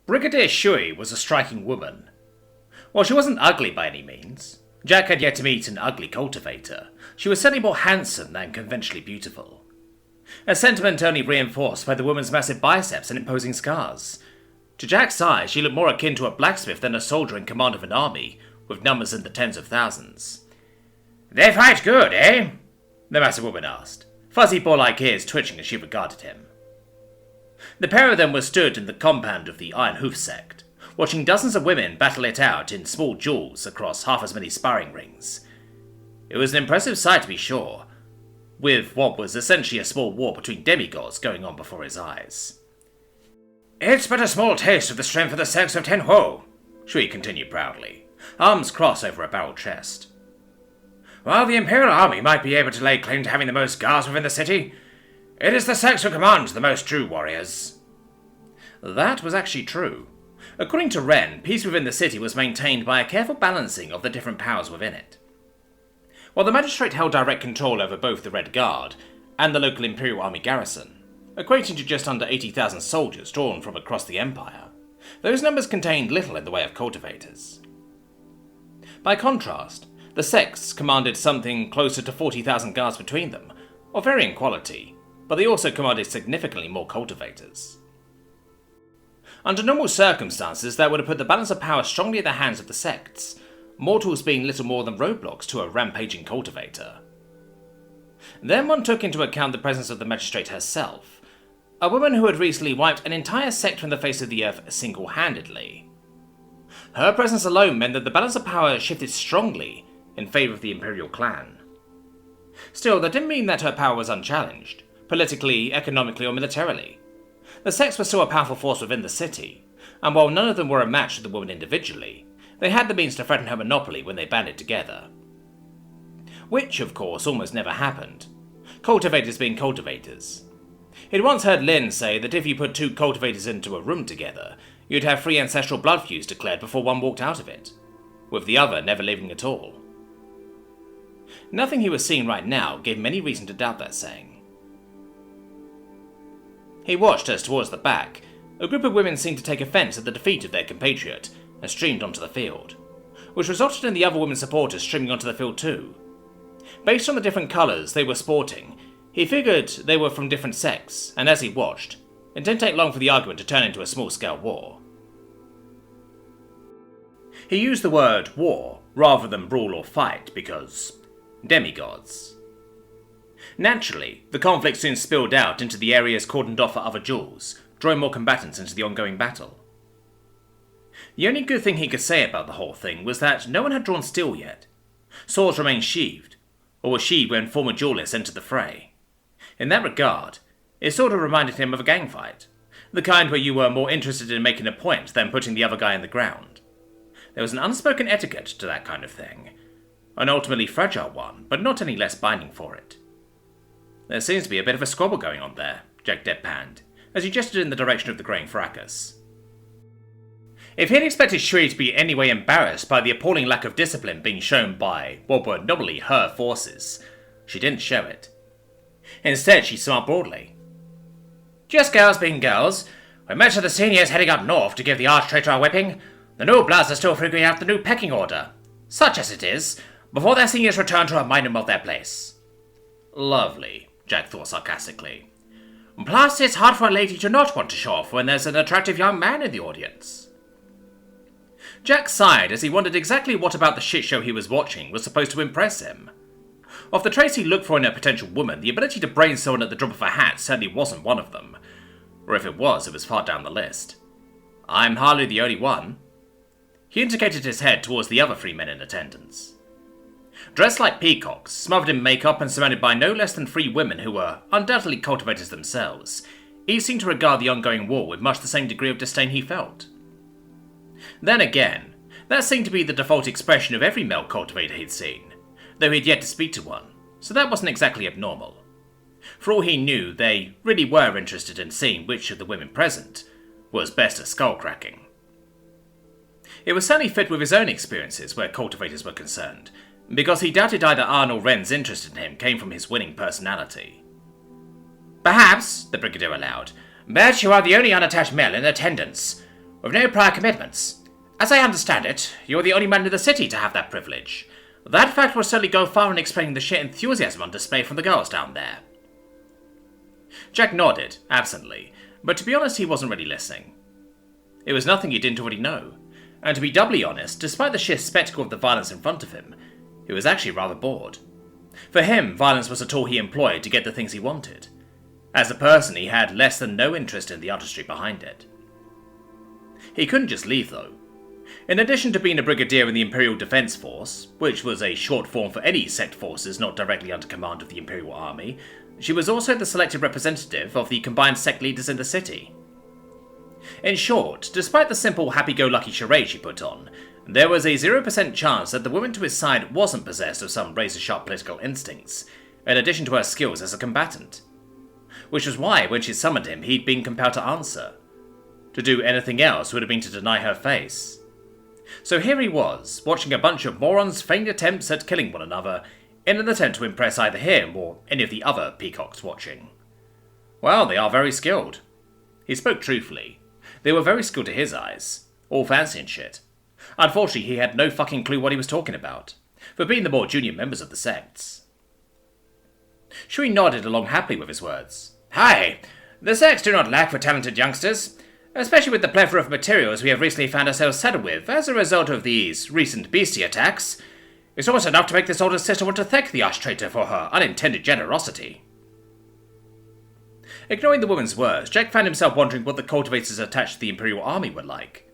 Brigadier Shui was a striking woman. While she wasn't ugly by any means, Jack had yet to meet an ugly cultivator. She was certainly more handsome than conventionally beautiful. A sentiment only reinforced by the woman's massive biceps and imposing scars. To Jack's eyes, she looked more akin to a blacksmith than a soldier in command of an army, with numbers in the tens of thousands. "They fight good, eh?" the massive woman asked, fuzzy ball-like ears twitching as she regarded him. The pair of them were stood in the compound of the Iron Hoof Sect, watching dozens of women battle it out in small duels across half as many sparring rings. It was an impressive sight to be sure, with what was essentially a small war between demigods going on before his eyes. "It's but a small taste of the strength of the sects of Tenho," Shui continued proudly, arms crossed over a barrel chest. "While the Imperial Army might be able to lay claim to having the most guards within the city, it is the sects who command the most true warriors." That was actually true. According to Ren, peace within the city was maintained by a careful balancing of the different powers within it. While the magistrate held direct control over both the Red Guard and the local Imperial Army garrison, equating to just under 80,000 soldiers drawn from across the Empire, those numbers contained little in the way of cultivators. By contrast, the sects commanded something closer to 40,000 guards between them, of varying quality, but they also commanded significantly more cultivators. Under normal circumstances, that would have put the balance of power strongly in the hands of the sects, mortals being little more than roadblocks to a rampaging cultivator. Then one took into account the presence of the magistrate herself, a woman who had recently wiped an entire sect from the face of the earth single-handedly. Her presence alone meant that the balance of power shifted strongly in favour of the Imperial clan. Still, that didn't mean that her power was unchallenged, politically, economically, or militarily. The sects were still a powerful force within the city, and while none of them were a match to the woman individually, they had the means to threaten her monopoly when they banded together. Which, of course, almost never happened. Cultivators being cultivators. He'd once heard Lin say that if you put two cultivators into a room together, you'd have 3 ancestral blood feuds declared before one walked out of it, with the other never leaving at all. Nothing he was seeing right now gave him any reason to doubt that saying. He watched as towards the back, a group of women seemed to take offence at the defeat of their compatriot and streamed onto the field, which resulted in the other women's supporters streaming onto the field too. Based on the different colours they were sporting, he figured they were from different sects, and as he watched, it didn't take long for the argument to turn into a small-scale war. He used the word war rather than brawl or fight because demigods. Naturally, the conflict soon spilled out into the areas cordoned off for other duels, drawing more combatants into the ongoing battle. The only good thing he could say about the whole thing was that no one had drawn steel yet. Swords remained sheathed, or were sheathed when former duelists entered the fray. In that regard, it sort of reminded him of a gang fight, the kind where you were more interested in making a point than putting the other guy in the ground. There was an unspoken etiquette to that kind of thing, an ultimately fragile one, but not any less binding for it. "There seems to be a bit of a squabble going on there," Jack deadpanned, as he gestured in the direction of the growing fracas. If he had expected Shui to be in any way embarrassed by the appalling lack of discipline being shown by what were nominally her forces, she didn't show it. Instead, she smiled broadly. "Just girls being girls. We met the seniors heading up north to give the arch-traitor a whipping. The new bloods are still figuring out the new pecking order, such as it is, before their seniors return to remind them of their place." Lovely, Jack thought sarcastically. "Plus, it's hard for a lady to not want to show off when there's an attractive young man in the audience." Jack sighed as he wondered exactly what about the shit show he was watching was supposed to impress him. Of the traits he looked for in a potential woman, the ability to brain someone at the drop of a hat certainly wasn't one of them. Or if it was far down the list. "I'm hardly the only one." He indicated his head towards the other 3 men in attendance. Dressed like peacocks, smothered in makeup and surrounded by no less than 3 women who were undoubtedly cultivators themselves, each seemed to regard the ongoing war with much the same degree of disdain he felt. Then again, that seemed to be the default expression of every male cultivator he'd seen, though he'd yet to speak to one, so that wasn't exactly abnormal. For all he knew, they really were interested in seeing which of the women present was best at skull-cracking. It was certainly fit with his own experiences where cultivators were concerned, because he doubted either Arn or Ren's interest in him came from his winning personality. "Perhaps," the Brigadier allowed, "but you are the only unattached male in attendance. With no prior commitments. As I understand it, you're the only man in the city to have that privilege. That fact will certainly go far in explaining the sheer enthusiasm on display from the girls down there. Jack nodded, absently, but to be honest he wasn't really listening. It was nothing he didn't already know, and to be doubly honest, despite the sheer spectacle of the violence in front of him, he was actually rather bored. For him, violence was a tool he employed to get the things he wanted. As a person, he had less than no interest in the artistry behind it. He couldn't just leave, though. In addition to being a brigadier in the Imperial Defense Force, which was a short form for any Sect forces not directly under command of the Imperial Army, she was also the selected representative of the combined Sect leaders in the city. In short, despite the simple happy-go-lucky charade she put on, there was a 0% chance that the woman to his side wasn't possessed of some razor-sharp political instincts, in addition to her skills as a combatant. Which was why, when she summoned him, he'd been compelled to answer. To do anything else would have been to deny her face. So here he was, watching a bunch of morons feign attempts at killing one another, in an attempt to impress either him or any of the other peacocks watching. Well, they are very skilled. He spoke truthfully. They were very skilled to his eyes. All fancy and shit. Unfortunately, he had no fucking clue what he was talking about, for being the more junior members of the sects. Shui nodded along happily with his words. Hi! The sects do not lack for talented youngsters, especially with the plethora of materials we have recently found ourselves saddled with as a result of these recent beastie attacks. It's almost enough to make this older sister want to thank the arch-traitor for her unintended generosity. Ignoring the woman's words, Jack found himself wondering what the cultivators attached to the Imperial Army were like.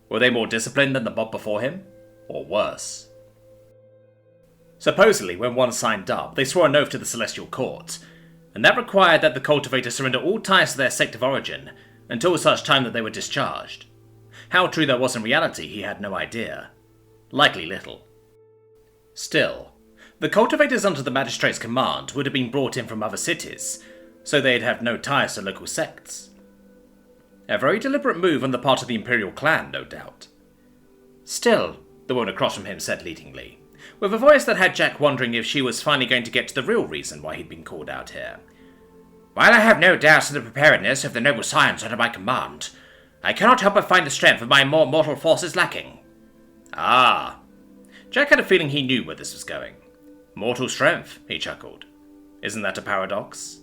Were they more disciplined than the mob before him? Or worse? Supposedly, when one signed up, they swore an oath to the Celestial Court, and that required that the cultivators surrender all ties to their sect of origin, until such time that they were discharged. How true that was in reality, he had no idea. Likely little. Still, the cultivators under the magistrate's command would have been brought in from other cities, so they'd have no ties to local sects. A very deliberate move on the part of the Imperial clan, no doubt. Still, the woman across from him said leadingly, with a voice that had Jack wondering if she was finally going to get to the real reason why he'd been called out here. While I have no doubts in the preparedness of the noble science under my command, I cannot help but find the strength of my more mortal forces lacking. Ah. Jack had a feeling he knew where this was going. Mortal strength, he chuckled. Isn't that a paradox?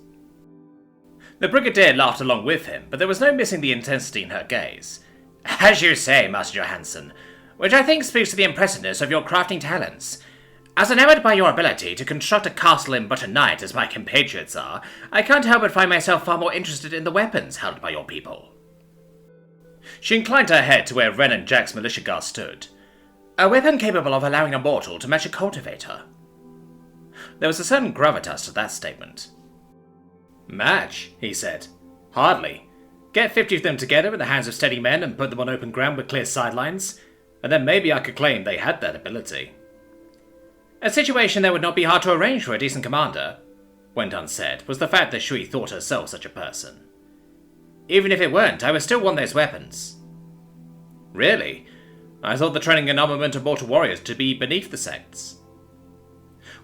The Brigadier laughed along with him, but there was no missing the intensity in her gaze. As you say, Master Johansson, which I think speaks to the impressiveness of your crafting talents. As enamored by your ability to construct a castle in but a night as my compatriots are, I can't help but find myself far more interested in the weapons held by your people. She inclined her head to where Ren and Jack's militia guard stood. A weapon capable of allowing a mortal to match a cultivator. There was a certain gravitas to that statement. Match, he said. Hardly. Get 50 of them together in the hands of steady men and put them on open ground with clear sidelines, and then maybe I could claim they had that ability. A situation that would not be hard to arrange for a decent commander, went unsaid, was the fact that Shui thought herself such a person. Even if it weren't, I would still want those weapons. Really? I thought the training and armament of mortal warriors to be beneath the sects.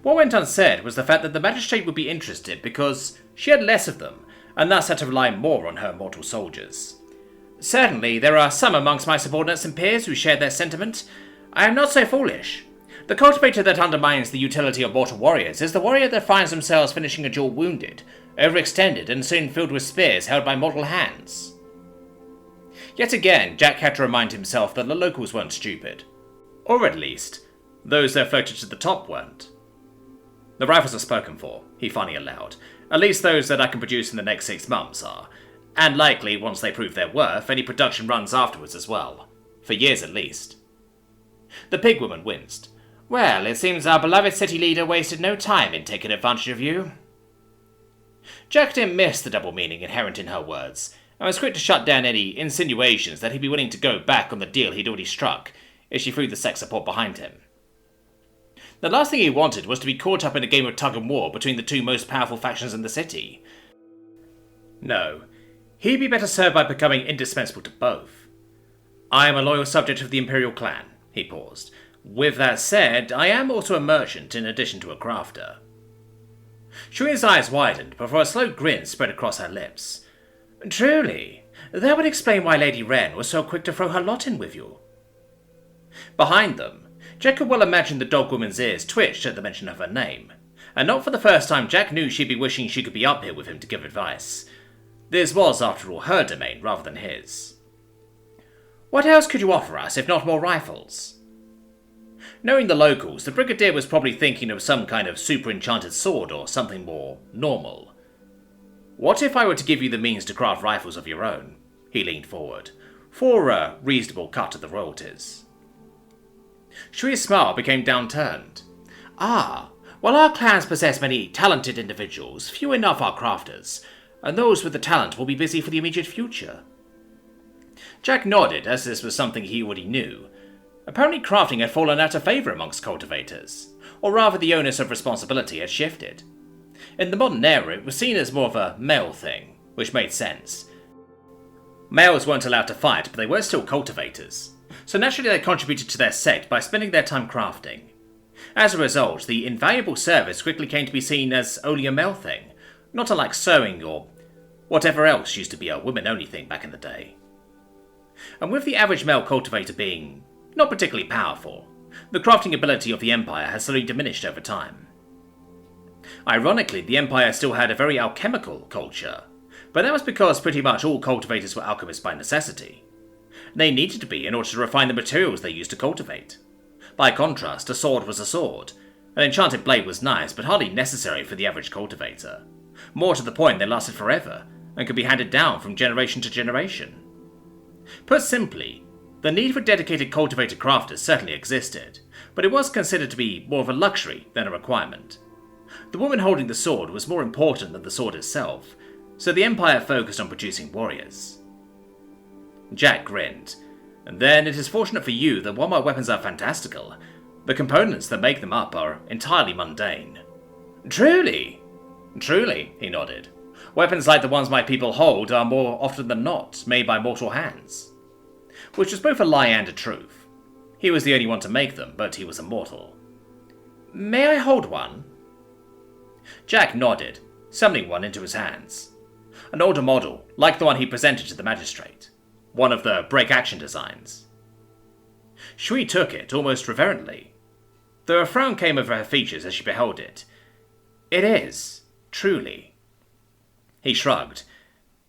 What went unsaid was the fact that the magistrate would be interested because she had less of them, and thus had to rely more on her mortal soldiers. Certainly, there are some amongst my subordinates and peers who share their sentiment. I am not so foolish. The cultivator that undermines the utility of mortal warriors is the warrior that finds themselves finishing a duel wounded, overextended, and soon filled with spears held by mortal hands. Yet again, Jack had to remind himself that the locals weren't stupid. Or at least, those that floated to the top weren't. The rifles are spoken for, he finally allowed. At least those that I can produce in the next 6 months are. And likely, once they prove their worth, any production runs afterwards as well. For years at least. The pig woman winced. Well, it seems our beloved city leader wasted no time in taking advantage of you. Jack didn't miss the double meaning inherent in her words, and was quick to shut down any insinuations that he'd be willing to go back on the deal he'd already struck, if she threw the sex support behind him. The last thing he wanted was to be caught up in a game of tug-and-war between the two most powerful factions in the city. No, he'd be better served by becoming indispensable to both. I am a loyal subject of the Imperial clan, he paused. With that said, I am also a merchant in addition to a crafter. Shui's eyes widened before a slow grin spread across her lips. Truly, That would explain why Lady Wren was so quick to throw her lot in with you. Behind them, Jack could well imagine the dog woman's ears twitched at the mention of her name, and not for the first time Jack knew she'd be wishing she could be up here with him to give advice. This was, after all, her domain rather than his. What else could you offer us, if not more rifles? Knowing the locals, the Brigadier was probably thinking of some kind of super enchanted sword or something more normal. What if I were to give you the means to craft rifles of your own? He leaned forward, for a reasonable cut of the royalties. Shui's smile became downturned. While our clans possess many talented individuals, few enough are crafters, and those with the talent will be busy for the immediate future. Jack nodded, as this was something he already knew. Apparently crafting had fallen out of favour amongst cultivators, or rather the onus of responsibility had shifted. In the modern era, it was seen as more of a male thing, which made sense. Males weren't allowed to fight, but they were still cultivators, so naturally they contributed to their sect by spending their time crafting. As a result, the invaluable service quickly came to be seen as only a male thing, not unlike sewing or whatever else used to be a women-only thing back in the day. And with the average male cultivator being not particularly powerful, the crafting ability of the Empire has slowly diminished over time. Ironically, the Empire still had a very alchemical culture, but that was because pretty much all cultivators were alchemists by necessity. They needed to be in order to refine the materials they used to cultivate. By contrast, a sword was a sword. An enchanted blade was nice, but hardly necessary for the average cultivator. More to the point, they lasted forever, and could be handed down from generation to generation. Put simply, the need for dedicated cultivator crafters certainly existed, but it was considered to be more of a luxury than a requirement. The woman holding the sword was more important than the sword itself, so the Empire focused on producing warriors. Jack grinned. And then it is fortunate for you that while my weapons are fantastical, the components that make them up are entirely mundane. Truly, he nodded. Weapons like the ones my people hold are more often than not made by mortal hands. Which was both a lie and a truth. He was the only one to make them, but he was immortal. May I hold one? Jack nodded, summoning one into his hands. An older model, like the one he presented to the magistrate. One of the break action designs. Shui took it almost reverently, though a frown came over her features as she beheld it. It is, truly. He shrugged.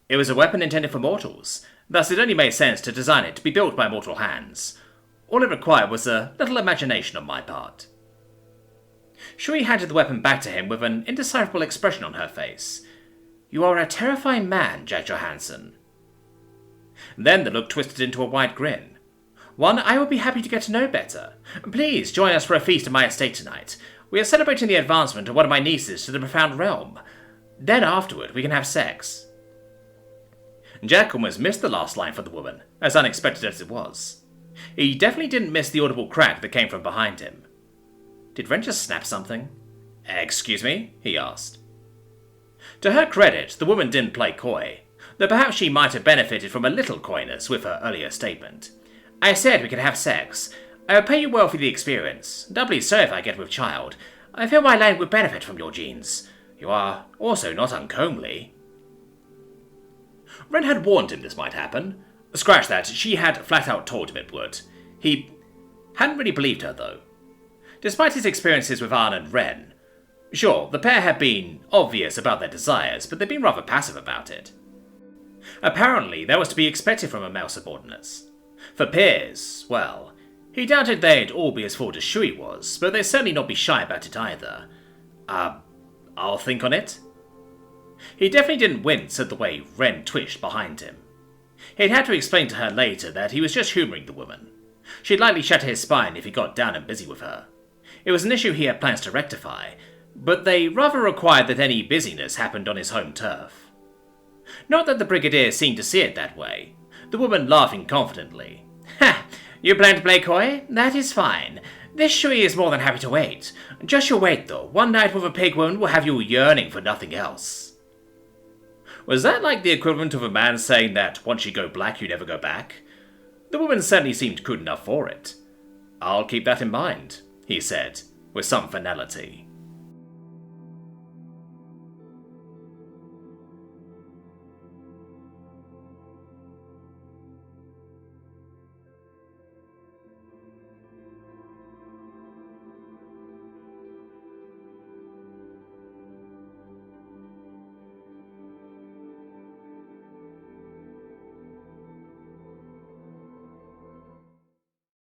It was a weapon intended for mortals, thus it only made sense to design it to be built by mortal hands. All it required was a little imagination on my part. Shui handed the weapon back to him with an indecipherable expression on her face. You are a terrifying man, Jack Johansson. Then the look twisted into a wide grin. One I would be happy to get to know better. Please join us for a feast at my estate tonight. We are celebrating the advancement of one of my nieces to the profound realm. Then afterward we can have sex. Jack almost missed the last line for the woman, as unexpected as it was. He definitely didn't miss the audible crack that came from behind him. Did Wren just snap something? Excuse me? He asked. To her credit, the woman didn't play coy, though perhaps she might have benefited from a little coyness with her earlier statement. I said we could have sex. I will pay you well for the experience, doubly so if I get with child. I feel my line would benefit from your genes. You are also not uncomely. Wren had warned him this might happen. Scratch that, she had flat out told him it would. He hadn't really believed her, though. Despite his experiences with Arn and Wren, sure, the pair had been obvious about their desires, but they'd been rather passive about it. Apparently, that was to be expected from a male subordinates. For peers, well, he doubted they'd all be as forward as Shui was, but they'd certainly not be shy about it either. I'll think on it. He definitely didn't wince at the way Wren twitched behind him. He'd had to explain to her later that he was just humouring the woman. She'd likely shatter his spine if he got down and busy with her. It was an issue he had plans to rectify, but they rather required that any busyness happened on his home turf. Not that the Brigadier seemed to see it that way, the woman laughing confidently. Ha! You plan to play coy? That is fine. This Shui is more than happy to wait. Just you wait, though. One night with a pig wound will have you yearning for nothing else. Was that like the equivalent of a man saying that once you go black, you never go back? The woman certainly seemed good enough for it. I'll keep that in mind, he said, with some finality.